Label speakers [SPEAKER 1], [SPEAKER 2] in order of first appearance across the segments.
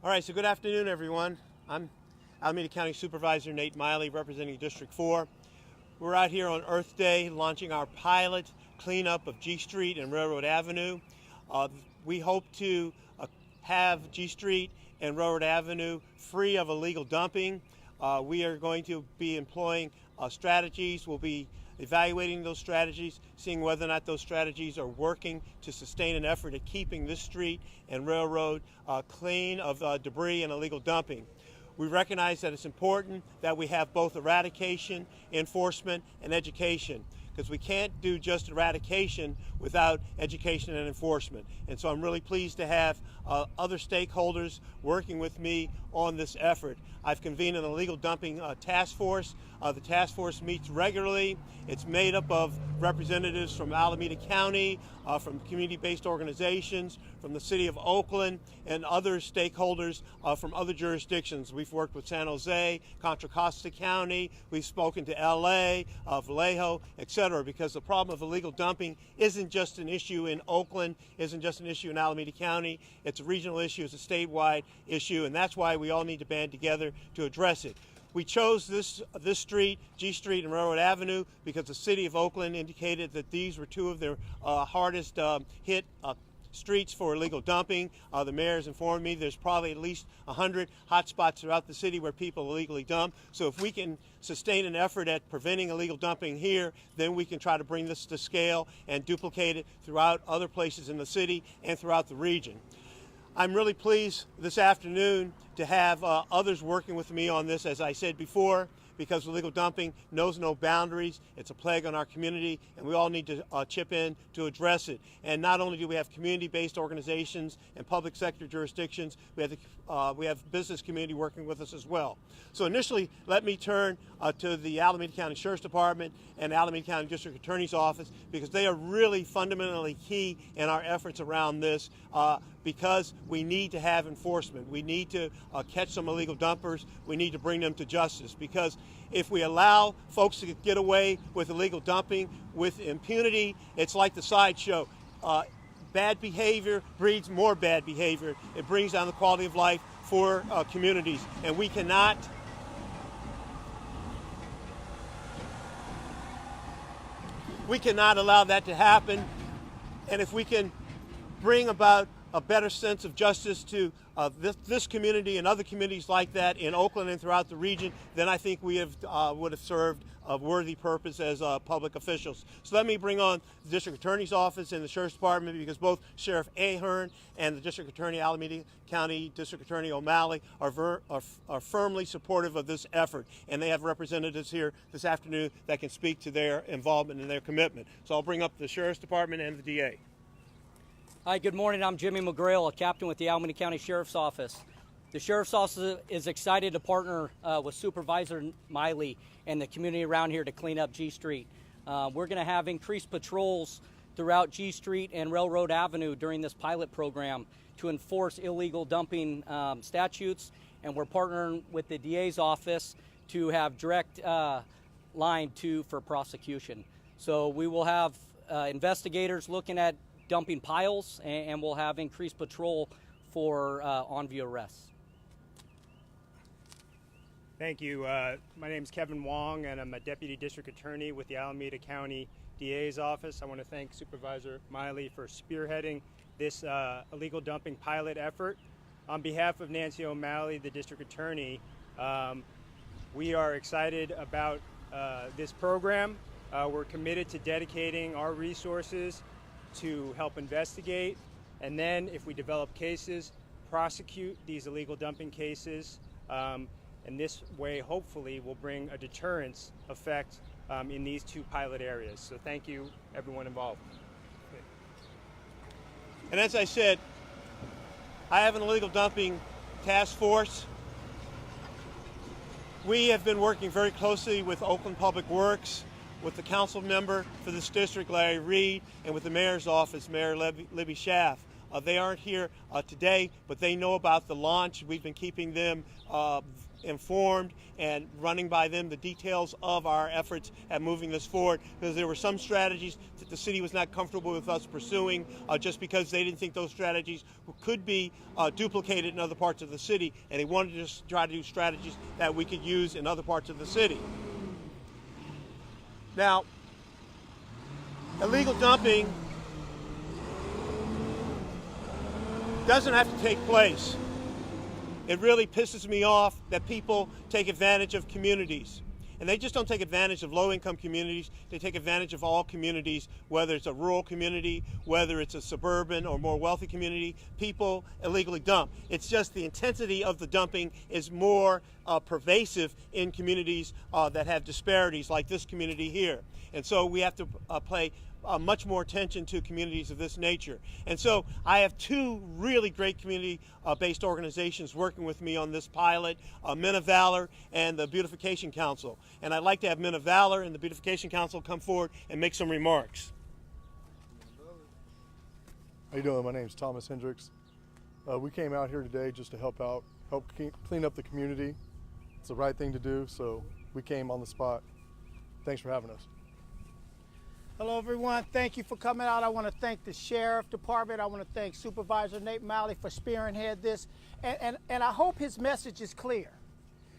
[SPEAKER 1] All right, so good afternoon, everyone. I'm Alameda County Supervisor Nate Miley, representing District 4. We're out here on Earth Day launching our pilot cleanup of G Street and Railroad Avenue. We hope to have G Street and Railroad Avenue free of illegal dumping. We are going to be employing strategies. We'll be evaluating those strategies, seeing whether or not those strategies are working to sustain an effort at keeping this street and railroad clean of debris and illegal dumping. We recognize that it's important that we have both eradication, enforcement, and education, because we can't do just eradication without education and enforcement. And so I'm really pleased to have other stakeholders working with me on this effort. I've convened an illegal dumping task force. The task force meets regularly. It's made up of representatives from Alameda County, from community-based organizations, from the city of Oakland, and other stakeholders from other jurisdictions. We've worked with San Jose, Contra Costa County, we've spoken to LA, Vallejo, etc., because the problem of illegal dumping isn't just an issue in Oakland, isn't just an issue in Alameda County. It's a regional issue, it's a statewide issue, and that's why we all need to band together to address it. We chose this street, G Street and Railroad Avenue, because the city of Oakland indicated that these were two of their hardest hit streets for illegal dumping. The mayor has informed me there's probably at least 100 hot spots throughout the city where people illegally dump. So if we can sustain an effort at preventing illegal dumping here, then we can try to bring this to scale and duplicate it throughout other places in the city and throughout the region. I'm really pleased this afternoon to have others working with me on this, as I said before, because illegal dumping knows no boundaries. It's a plague on our community, and we all need to chip in to address it. And not only do we have community-based organizations and public sector jurisdictions, we have business community working with us as well. So initially, let me turn to the Alameda County Sheriff's Department and Alameda County District Attorney's Office, because they are really fundamentally key in our efforts around this, because we need to have enforcement. We need to catch some illegal dumpers. We need to bring them to justice, because if we allow folks to get away with illegal dumping with impunity, it's like the sideshow. Bad behavior breeds more bad behavior. It brings down the quality of life for communities, and we cannot allow that to happen. And if we can bring about a better sense of justice to this community and other communities like that in Oakland and throughout the region, then I think we would have served a worthy purpose as public officials. So let me bring on the District Attorney's Office and the Sheriff's Department, because both Sheriff Ahern and the District Attorney, Alameda County District Attorney O'Malley, are firmly supportive of this effort, and they have representatives here this afternoon that can speak to their involvement and their commitment. So I'll bring up the Sheriff's Department and the DA.
[SPEAKER 2] Hi, good morning. I'm Jimmy McGrail, a captain with the Alameda County Sheriff's Office. The Sheriff's Office is excited to partner with Supervisor Maile and the community around here to clean up G Street. We're going to have increased patrols throughout G Street and Railroad Avenue during this pilot program to enforce illegal dumping statutes, and we're partnering with the DA's office to have direct line for prosecution. So we will have investigators looking at dumping piles, and we'll have increased patrol for on-view arrests.
[SPEAKER 3] Thank you. My name is Kevin Wong, and I'm a Deputy District Attorney with the Alameda County DA's office. I want to thank Supervisor Miley for spearheading this illegal dumping pilot effort. On behalf of Nancy O'Malley, the District Attorney, we are excited about this program. We're committed to dedicating our resources to help investigate, and then if we develop cases, prosecute these illegal dumping cases. And this way, hopefully, will bring a deterrence effect in these two pilot areas. So thank you, everyone involved.
[SPEAKER 1] And as I said, I have an illegal dumping task force. We have been working very closely with Oakland Public Works, with the council member for this district, Larry Reed, and with the mayor's office, Mayor Libby Schaff. They aren't here today, but they know about the launch. We've been keeping them informed and running by them the details of our efforts at moving this forward, because there were some strategies that the city was not comfortable with us pursuing just because they didn't think those strategies could be duplicated in other parts of the city, and they wanted to just try to do strategies that we could use in other parts of the city. Now, illegal dumping doesn't have to take place. It really pisses me off that people take advantage of communities. And they just don't take advantage of low-income communities. They take advantage of all communities, whether it's a rural community, whether it's a suburban or more wealthy community. People illegally dump. It's just the intensity of the dumping is more pervasive in communities that have disparities like this community here. And so we have to pay much more attention to communities of this nature. And so I have two really great community-based organizations working with me on this pilot, Men of Valor and the Beautification Council. And I'd like to have Men of Valor and the Beautification Council come forward and make some remarks.
[SPEAKER 4] How you doing? My name's Thomas Hendricks. We came out here today just to help clean up the community. It's the right thing to do, so we came on the spot. Thanks for having us.
[SPEAKER 5] Hello everyone, thank you for coming out. I want to thank the Sheriff Department. I want to thank Supervisor Nate Miley for spearheading this. And I hope his message is clear.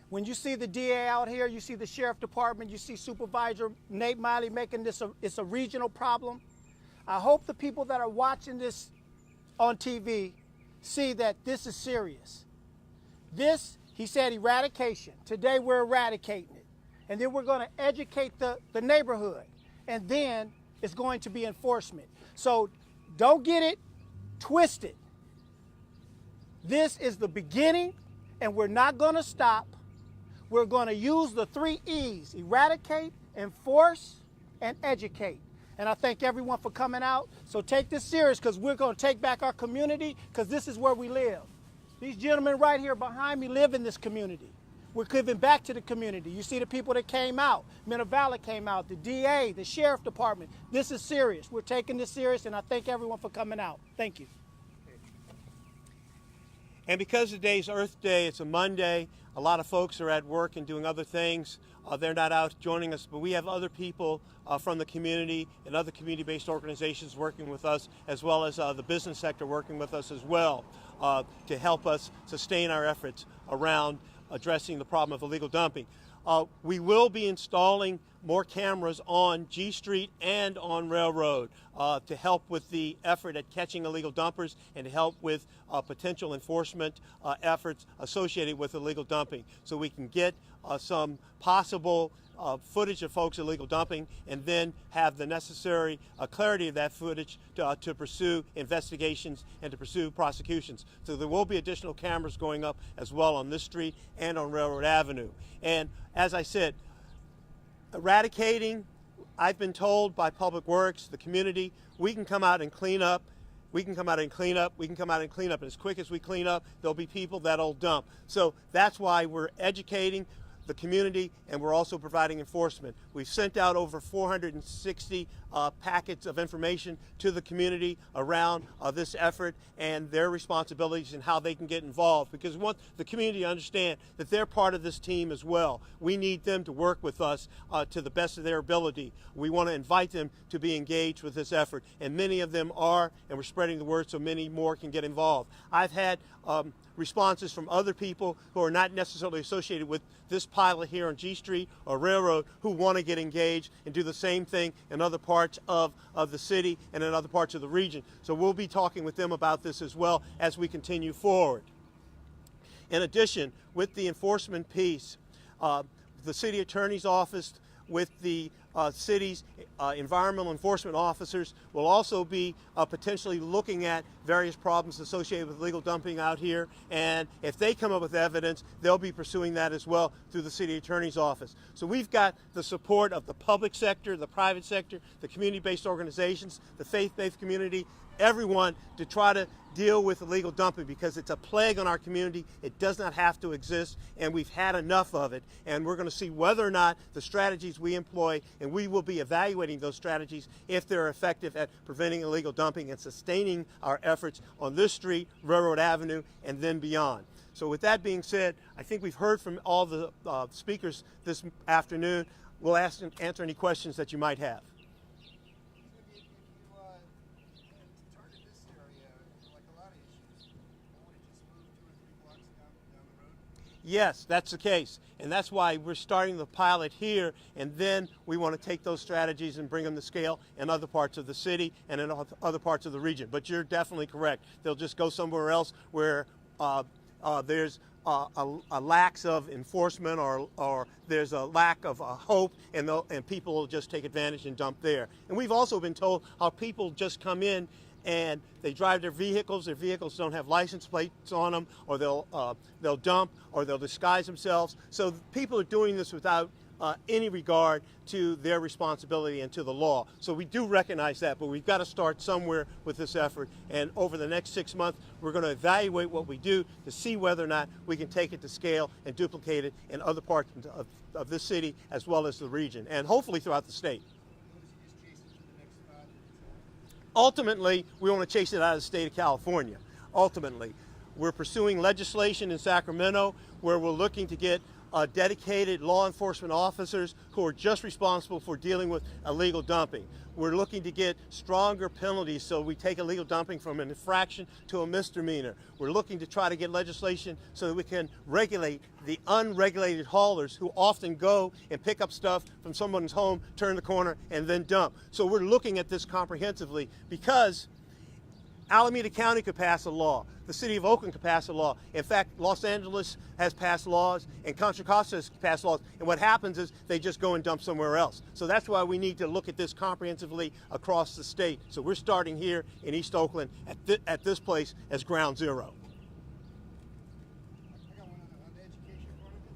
[SPEAKER 5] When you see the DA out here, you see the Sheriff Department, you see Supervisor Nate Miley making this it's a regional problem. I hope the people that are watching this on TV see that this is serious. This, he said, eradication. Today we're eradicating it. And then we're going to educate the neighborhood. And then it's going to be enforcement. So don't get it twisted. This is the beginning, and we're not going to stop. We're going to use the 3 E's: eradicate, enforce, and educate. And I thank everyone for coming out. So take this serious, because we're going to take back our community, because this is where we live. These gentlemen right here behind me live in this community. We're giving back to the community. You see the people that came out. Men of Valor came out, the DA, the Sheriff Department. This is serious. We're taking this serious, and I thank everyone for coming out. Thank you.
[SPEAKER 1] And because today's Earth Day, it's a Monday, a lot of folks are at work and doing other things. They're not out joining us, but we have other people from the community and other community-based organizations working with us, as well as the business sector working with us as well to help us sustain our efforts around addressing the problem of illegal dumping. We will be installing more cameras on G Street and on Railroad to help with the effort at catching illegal dumpers and to help with potential enforcement efforts associated with illegal dumping, so we can get some possible footage of folks illegal dumping and then have the necessary clarity of that footage to pursue investigations and to pursue prosecutions. So there will be additional cameras going up as well on this street and on Railroad Avenue. And as I said, eradicating, I've been told by Public Works, the community, we can come out and clean up. We can come out and clean up. We can come out and clean up. And as quick as we clean up, there'll be people that'll dump. So that's why we're educating the community, and we're also providing enforcement. We've sent out over 460 packets of information to the community around this effort and their responsibilities and how they can get involved, because we want the community to understand that they're part of this team as well. We need them to work with us to the best of their ability. We want to invite them to be engaged with this effort, and many of them are, and we're spreading the word so many more can get involved. I've had responses from other people who are not necessarily associated with this pilot here on G Street or Railroad who want to get engaged and do the same thing in other parts of the city and in other parts of the region. So we'll be talking with them about this as well as we continue forward. In addition, with the enforcement piece, the city attorney's office with the city's environmental enforcement officers will also be potentially looking at various problems associated with illegal dumping out here, and if they come up with evidence, they'll be pursuing that as well through the city attorney's office. So we've got the support of the public sector, the private sector, the community-based organizations, the faith-based community, everyone to try to deal with illegal dumping, because it's a plague on our community. It does not have to exist, and we've had enough of it. And we're going to see whether or not the strategies we employ, and we will be evaluating those strategies if they're effective at preventing illegal dumping and sustaining our efforts on this street, Railroad Avenue, and then beyond. So with that being said, I think we've heard from all the speakers this afternoon. We'll answer any questions that you might have.
[SPEAKER 6] If you target this area, like a lot of issues, won't it just move 2 or 3 blocks down the road?
[SPEAKER 1] Yes, that's the case. And that's why we're starting the pilot here, and then we want to take those strategies and bring them to scale in other parts of the city and in other parts of the region. But you're definitely correct. They'll just go somewhere else where there's a lack of enforcement or there's a lack of hope, and people will just take advantage and dump there. And we've also been told how people just come in and they drive their vehicles don't have license plates on them, or they'll dump, or they'll disguise themselves. So people are doing this without any regard to their responsibility and to the law. So we do recognize that, but we've got to start somewhere with this effort. And over the next 6 months, we're going to evaluate what we do to see whether or not we can take it to scale and duplicate it in other parts of this city as well as the region, and hopefully throughout the state. Ultimately, we want to chase it out of the state of California. Ultimately, we're pursuing legislation in Sacramento where we're looking to get dedicated law enforcement officers who are just responsible for dealing with illegal dumping. We're looking to get stronger penalties so we take illegal dumping from an infraction to a misdemeanor. We're looking to try to get legislation so that we can regulate the unregulated haulers who often go and pick up stuff from someone's home, turn the corner, and then dump. So we're looking at this comprehensively because Alameda County could pass a law. The city of Oakland could pass a law. In fact, Los Angeles has passed laws, and Contra Costa has passed laws. And what happens is they just go and dump somewhere else. So that's why we need to look at this comprehensively across the state. So we're starting here in East Oakland at this place as ground zero.
[SPEAKER 6] I got one on the education part of it.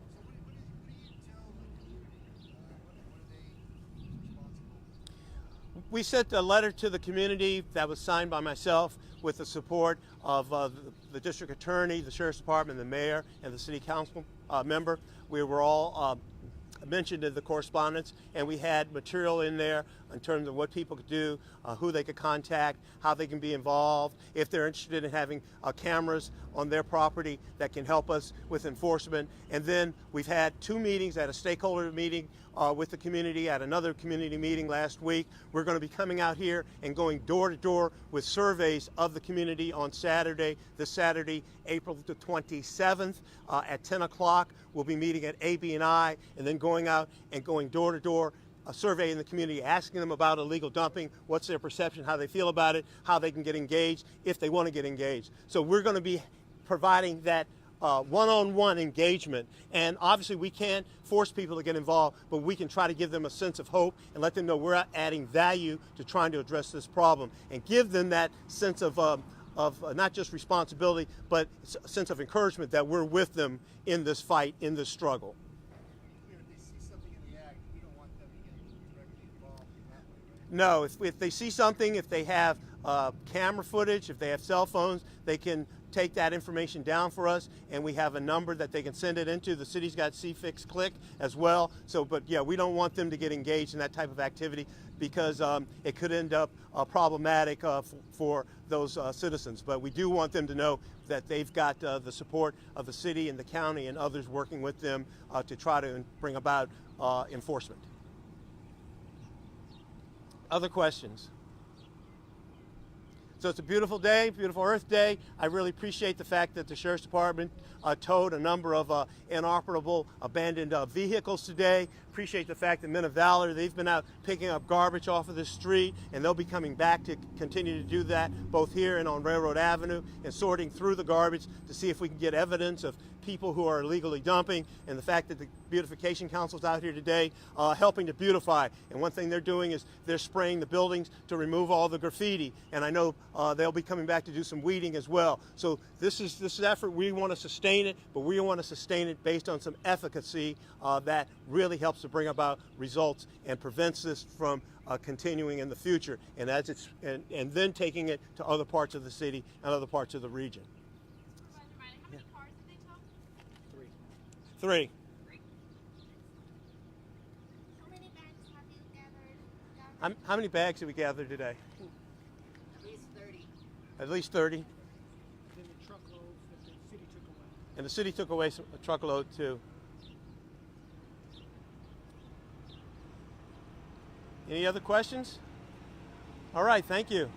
[SPEAKER 6] So what do you tell the community? What are they responsible?
[SPEAKER 1] We sent a letter to the community that was signed by myself with the support of the district attorney, the sheriff's department, the mayor, and the city council member. We were all mentioned in the correspondence, and we had material in there in terms of what people could do, who they could contact, how they can be involved, if they're interested in having cameras on their property that can help us with enforcement. And then we've had 2 meetings, at a stakeholder meeting with the community, at another community meeting last week. We're going to be coming out here and going door to door with surveys of the community on Saturday, this Saturday, April the 27th at 10 o'clock. We'll be meeting at AB&I and then going out and going door to door, surveying the community, asking them about illegal dumping, what's their perception, how they feel about it, how they can get engaged, if they want to get engaged. So we're going to be providing that one-on-one engagement, and obviously we can't force people to get involved, but we can try to give them a sense of hope and let them know we're adding value to trying to address this problem, and give them that sense of not just responsibility, but a sense of encouragement that we're with them in this fight, in this struggle.
[SPEAKER 6] If they see something in the act, you don't want them to get directly involved in that way, right?
[SPEAKER 1] No, if they see something, if they have camera footage, if they have cell phones, they can take that information down for us, and we have a number that they can send it into. The city's got C-Fix Click as well. So, but yeah, we don't want them to get engaged in that type of activity because it could end up problematic for those citizens. But we do want them to know that they've got the support of the city and the county and others working with them to try to bring about enforcement. Other questions? So it's a beautiful day, beautiful Earth Day. I really appreciate the fact that the Sheriff's Department towed a number of inoperable abandoned vehicles today. Appreciate the fact that Men of Valor, they've been out picking up garbage off of the street, and they'll be coming back to continue to do that both here and on Railroad Avenue, and sorting through the garbage to see if we can get evidence of people who are illegally dumping, and the fact that the Beautification Council's out here today helping to beautify. And one thing they're doing is they're spraying the buildings to remove all the graffiti, and I know they'll be coming back to do some weeding as well. So this effort, we want to sustain it, but we want to sustain it based on some efficacy that really helps to bring about results and prevents this from continuing in the future, and and then taking it to other parts of the city and other parts of the region.
[SPEAKER 7] Supervisor Maile, how many cars did they tow?
[SPEAKER 1] 3.
[SPEAKER 7] How many bags have you gathered?
[SPEAKER 1] How many bags did we gather today?
[SPEAKER 7] At least 30.
[SPEAKER 1] At least 30.
[SPEAKER 5] Then the truckloads that the city took
[SPEAKER 1] And the city took away a truckload too. Any other questions? All right, thank you.